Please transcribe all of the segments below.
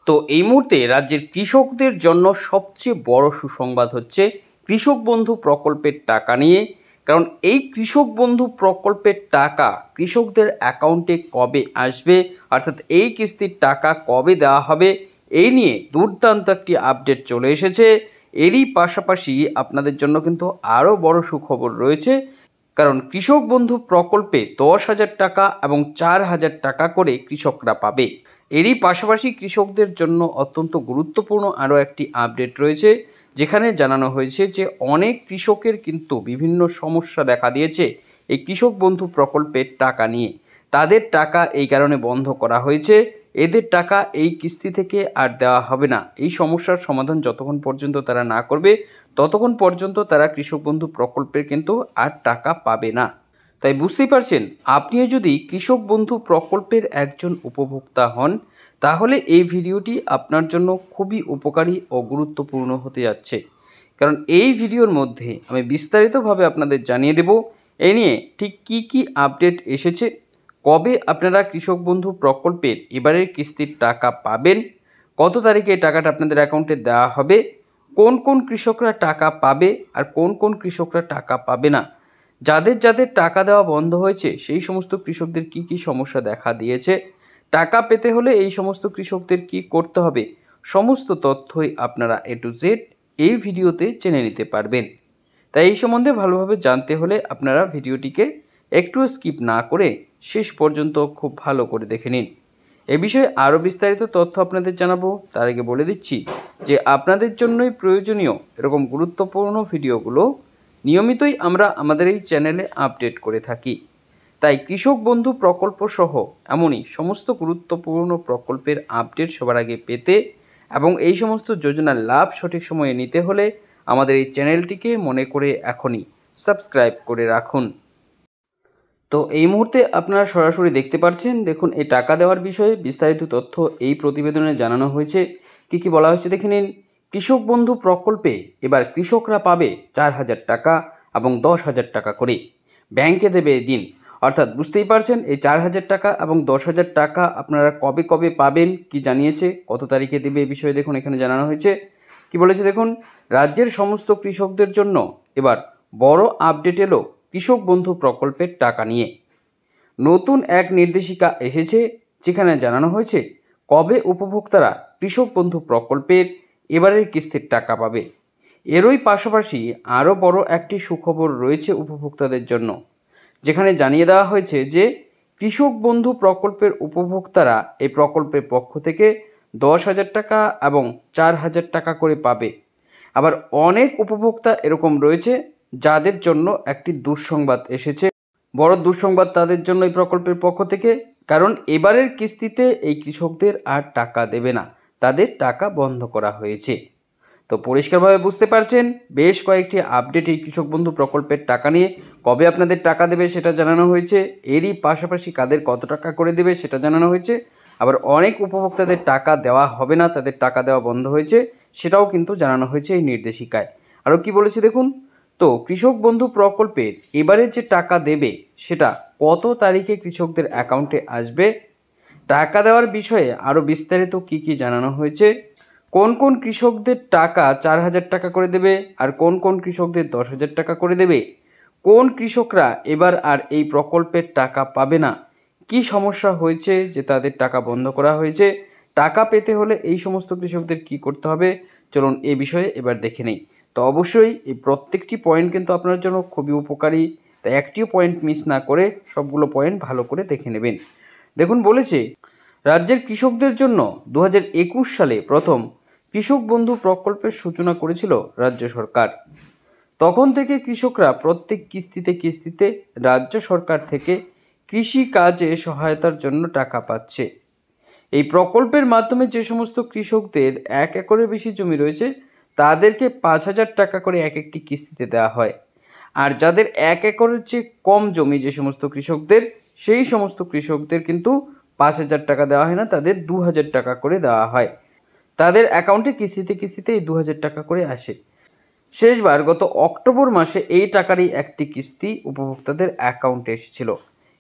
তো এই মুহূর্তে রাজ্যের কৃষকদের জন্য সবচেয়ে বড় সুসংবাদ হচ্ছে কৃষক বন্ধু প্রকল্পের টাকা নিয়ে। কারণ এই কৃষক বন্ধু প্রকল্পের টাকা কৃষকদের অ্যাকাউন্টে কবে আসবে, অর্থাৎ এই কিস্তির টাকা কবে দেওয়া হবে, এই নিয়ে দুর্দান্ত একটি আপডেট চলে এসেছে। এরই পাশাপাশি আপনাদের জন্য কিন্তু আরও বড় সুখবর রয়েছে। কারণ কৃষক বন্ধু প্রকল্পে 10,000 টাকা এবং 4,000 টাকা করে কৃষকরা পাবে। এরই পাশাপাশি কৃষকদের জন্য অত্যন্ত গুরুত্বপূর্ণ আরও একটি আপডেট রয়েছে, যেখানে জানানো হয়েছে যে অনেক কৃষকের কিন্তু বিভিন্ন সমস্যা দেখা দিয়েছে এই কৃষক বন্ধু প্রকল্পের টাকা নিয়ে। তাদের টাকা এই কারণে বন্ধ করা হয়েছে, এদের টাকা এই কিস্তি থেকে আর দেওয়া হবে না। এই সমস্যার সমাধান যতক্ষণ পর্যন্ত তারা না করবে ততক্ষণ পর্যন্ত তারা কৃষক বন্ধু প্রকল্পের কিন্তু আর টাকা পাবে না। তাই বুঝতেই পারছেন, আপনিও যদি কৃষক বন্ধু প্রকল্পের একজন উপভোক্তা হন তাহলে এই ভিডিওটি আপনার জন্য খুবই উপকারী ও গুরুত্বপূর্ণ হতে যাচ্ছে। কারণ এই ভিডিওর মধ্যে আমি বিস্তারিতভাবে আপনাদের জানিয়ে দেব এই নিয়ে ঠিক কি আপডেট এসেছে, কবে আপনারা কৃষক বন্ধু প্রকল্পের এবারের কিস্তির টাকা পাবেন, কত তারিখে এই টাকাটা আপনাদের অ্যাকাউন্টে দেওয়া হবে, কোন কোন কৃষকরা টাকা পাবে আর কোন কোন কৃষকরা টাকা পাবে না, যাদের যাদের টাকা দেওয়া বন্ধ হয়েছে সেই সমস্ত কৃষকদের কি সমস্যা দেখা দিয়েছে, টাকা পেতে হলে এই সমস্ত কৃষকদের কি করতে হবে, সমস্ত তথ্যই আপনারা A to Z এই ভিডিওতে জেনে নিতে পারবেন। তাই এই সম্বন্ধে ভালোভাবে জানতে হলে আপনারা ভিডিওটিকে একটু স্কিপ না করে শেষ পর্যন্ত খুব ভালো করে দেখে নিন। এ বিষয়ে আরও বিস্তারিত তথ্য আপনাদের জানাবো, তার আগে বলে দিচ্ছি যে আপনাদের জন্যই প্রয়োজনীয় এরকম গুরুত্বপূর্ণ ভিডিওগুলো নিয়মিতই আমরা আমাদের এই চ্যানেলে আপডেট করে থাকি। তাই কৃষক বন্ধু প্রকল্প সহ এমনই সমস্ত গুরুত্বপূর্ণ প্রকল্পের আপডেট সবার আগে পেতে এবং এই সমস্ত যোজনার লাভ সঠিক সময়ে নিতে হলে আমাদের এই চ্যানেলটিকে মনে করে এখনই সাবস্ক্রাইব করে রাখুন। তো এই মুহূর্তে আপনারা সরাসরি দেখতে পাচ্ছেন, দেখুন এই টাকা দেওয়ার বিষয়ে বিস্তারিত তথ্য এই প্রতিবেদনে জানানো হয়েছে। কি বলা হয়েছে দেখে নিন। কৃষক বন্ধু প্রকল্পে এবার কৃষকরা পাবে 4,000 টাকা এবং 10,000 টাকা করে, ব্যাংকে দেবে দিন। অর্থাৎ বুঝতেই পারছেন এই 4,000 টাকা এবং 10,000 টাকা আপনারা কবে পাবেন, কি জানিয়েছে, কত তারিখে দেবে এই বিষয়ে দেখুন এখানে জানানো হয়েছে। কি বলেছে দেখুন, রাজ্যের সমস্ত কৃষকদের জন্য এবার বড় আপডেট এলো কৃষক বন্ধু প্রকল্পের টাকা নিয়ে। নতুন এক নির্দেশিকা এসেছে, যেখানে জানানো হয়েছে কবে উপভোক্তারা কৃষক বন্ধু প্রকল্পের এবারের কিস্তির টাকা পাবে। এরই পাশাপাশি আরও বড় একটি সুখবর রয়েছে উপভোক্তাদের জন্য, যেখানে জানিয়ে দেওয়া হয়েছে যে কৃষক বন্ধু প্রকল্পের উপভোক্তারা এই প্রকল্পের পক্ষ থেকে 10,000 টাকা এবং 4,000 টাকা করে পাবে। আবার অনেক উপভোক্তা এরকম রয়েছে যাদের জন্য একটি দুঃসংবাদ এসেছে। বড় দুঃসংবাদ তাদের জন্য এই প্রকল্পের পক্ষ থেকে, কারণ এবারের কিস্তিতে এই কৃষকদের আর টাকা দেবে না, তাদের টাকা বন্ধ করা হয়েছে। তো পরিষ্কারভাবে বুঝতে পারছেন বেশ কয়েকটি আপডেট এই কৃষক বন্ধু প্রকল্পের টাকা নিয়ে। কবে আপনাদের টাকা দেবে সেটা জানানো হয়েছে, এরই পাশাপাশি কাদের কত টাকা করে দেবে সেটা জানানো হয়েছে। আবার অনেক উপভোক্তাদের টাকা দেওয়া হবে না, তাদের টাকা দেওয়া বন্ধ হয়েছে, সেটাও কিন্তু জানানো হয়েছে এই নির্দেশিকায়। আরও কি বলেছে দেখুন। তো কৃষক বন্ধু প্রকল্পের এবারে যে টাকা দেবে সেটা কত তারিখে কৃষকদের অ্যাকাউন্টে আসবে, টাকা দেওয়ার বিষয়ে আরও বিস্তারিত কি জানানো হয়েছে, কোন কোন কৃষকদের টাকা 4,000 টাকা করে দেবে আর কোন কোন কৃষকদের 10,000 টাকা করে দেবে, কোন কৃষকরা এবার আর এই প্রকল্পের টাকা পাবে না, কি সমস্যা হয়েছে যে তাদের টাকা বন্ধ করা হয়েছে, টাকা পেতে হলে এই সমস্ত কৃষকদের কি করতে হবে, চলুন এ বিষয়ে এবার দেখে নেই। তো অবশ্যই এই প্রত্যেকটি পয়েন্ট কিন্তু আপনার জন্য খুবই উপকারী, তাই একটিও পয়েন্ট মিস না করে সবগুলো পয়েন্ট ভালো করে দেখে নেবেন। দেখুন বলেছে রাজ্যের কৃষকদের জন্য 2021 সালে প্রথম কৃষক বন্ধু প্রকল্পের সূচনা করেছিল রাজ্য সরকার। তখন থেকে কৃষকরা প্রত্যেক কিস্তিতে রাজ্য সরকার থেকে কৃষি কাজে সহায়তার জন্য টাকা পাচ্ছে। এই প্রকল্পের মাধ্যমে যে সমস্ত কৃষকদের 1 একরের বেশি জমি রয়েছে তাদেরকে 5,000 টাকা করে এক একটি কিস্তিতে দেওয়া হয়। আর যাদের 1 একরের চেয়ে কম জমি যে সমস্ত কৃষকদের, সেই সমস্ত কৃষকদের কিন্তু 5,000 টাকা দেওয়া হয় না, তাদের 2,000 টাকা করে দেওয়া হয়। তাদের অ্যাকাউন্টে কিস্তিতে এই 2,000 টাকা করে আসে। শেষবার গত অক্টোবর মাসে এই টাকারই একটি কিস্তি উপভোক্তাদের অ্যাকাউন্টে এসেছিল।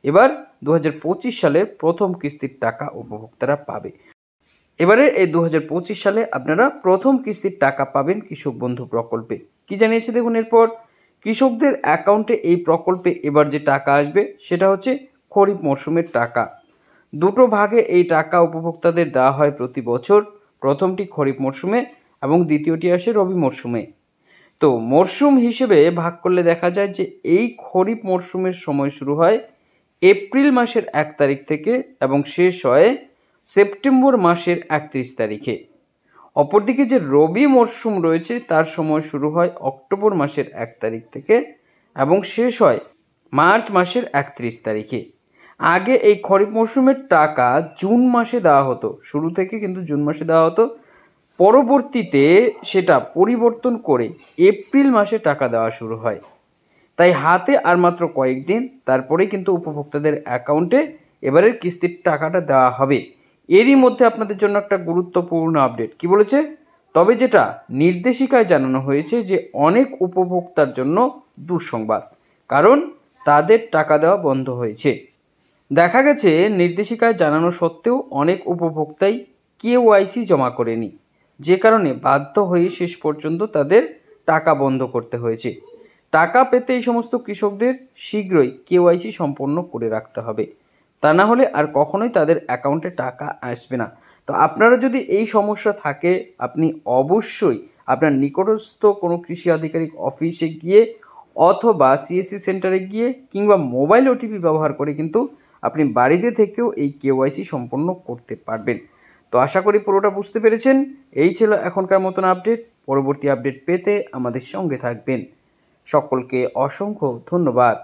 এবার 2025 সালের প্রথম কিস্তির টাকা উপভোক্তারা পাবে। এবারে এই 2025 সালে আপনারা প্রথম কিস্তির টাকা পাবেন কৃষক বন্ধু প্রকল্পে। কি জানিয়েছে দেখুন এরপর, কৃষকদের অ্যাকাউন্টে এই প্রকল্পে এবার যে টাকা আসবে সেটা হচ্ছে খরিফ মরশুমের টাকা। দুটো ভাগে এই টাকা উপভোক্তাদের দেওয়া হয় প্রতি বছর। প্রথমটি খরিফ মরশুমে এবং দ্বিতীয়টি আসে রবি মরশুমে। তো মরশুম হিসেবে ভাগ করলে দেখা যায় যে এই খরিফ মরশুমের সময় শুরু হয় এপ্রিল মাসের 1 তারিখ থেকে এবং শেষ হয় সেপ্টেম্বর মাসের 31 তারিখে। অপরদিকে যে রবি মরশুম রয়েছে তার সময় শুরু হয় অক্টোবর মাসের 1 তারিখ থেকে এবং শেষ হয় মার্চ মাসের 31 তারিখে। আগে এই খরিফ মরশুমের টাকা জুন মাসে দেওয়া হতো, শুরু থেকে কিন্তু জুন মাসে দেওয়া হতো। পরবর্তীতে সেটা পরিবর্তন করে এপ্রিল মাসে টাকা দেওয়া শুরু হয়। তাই হাতে আর মাত্র কয়েকদিন, তারপরেই কিন্তু উপভোক্তাদের অ্যাকাউন্টে এবারের কিস্তির টাকাটা দেওয়া হবে। এরই মধ্যে আপনাদের জন্য একটা গুরুত্বপূর্ণ আপডেট কি বলেছে, তবে যেটা নির্দেশিকায় জানানো হয়েছে যে অনেক উপভোক্তার জন্য দুঃসংবাদ, কারণ তাদের টাকা দেওয়া বন্ধ হয়েছে। দেখা গেছে নির্দেশিকায় জানানো সত্ত্বেও অনেক উপভোক্তাই কেওয়াইসি জমা করেনি, যে কারণে বাধ্য হয়ে শেষ পর্যন্ত তাদের টাকা বন্ধ করতে হয়েছে। টাকা পেতে এই সমস্ত কৃষকদের শীঘ্রই কেওয়াইসি সম্পন্ন করে রাখতে হবে, তা না হলে আর কখনোই তাদের অ্যাকাউন্টে টাকা আসবে না। তো আপনারা যদি এই সমস্যা থাকে, আপনি অবশ্যই আপনার নিকটস্থ কোনো কৃষি আধিকারিক অফিসে গিয়ে অথবা সিএসসি সেন্টারে গিয়ে কিংবা মোবাইল ওটিপি ব্যবহার করে কিন্তু আপনি বাড়িতে থেকেও এই কেওয়াইসি সম্পন্ন করতে পারবেন। তো আশা করি পুরোটা বুঝতে পেরেছেন। এই ছিল এখনকার মতন আপডেট। পরবর্তী আপডেট পেতে আমাদের সঙ্গে থাকবেন। সকলকে অসংখ্য ধন্যবাদ।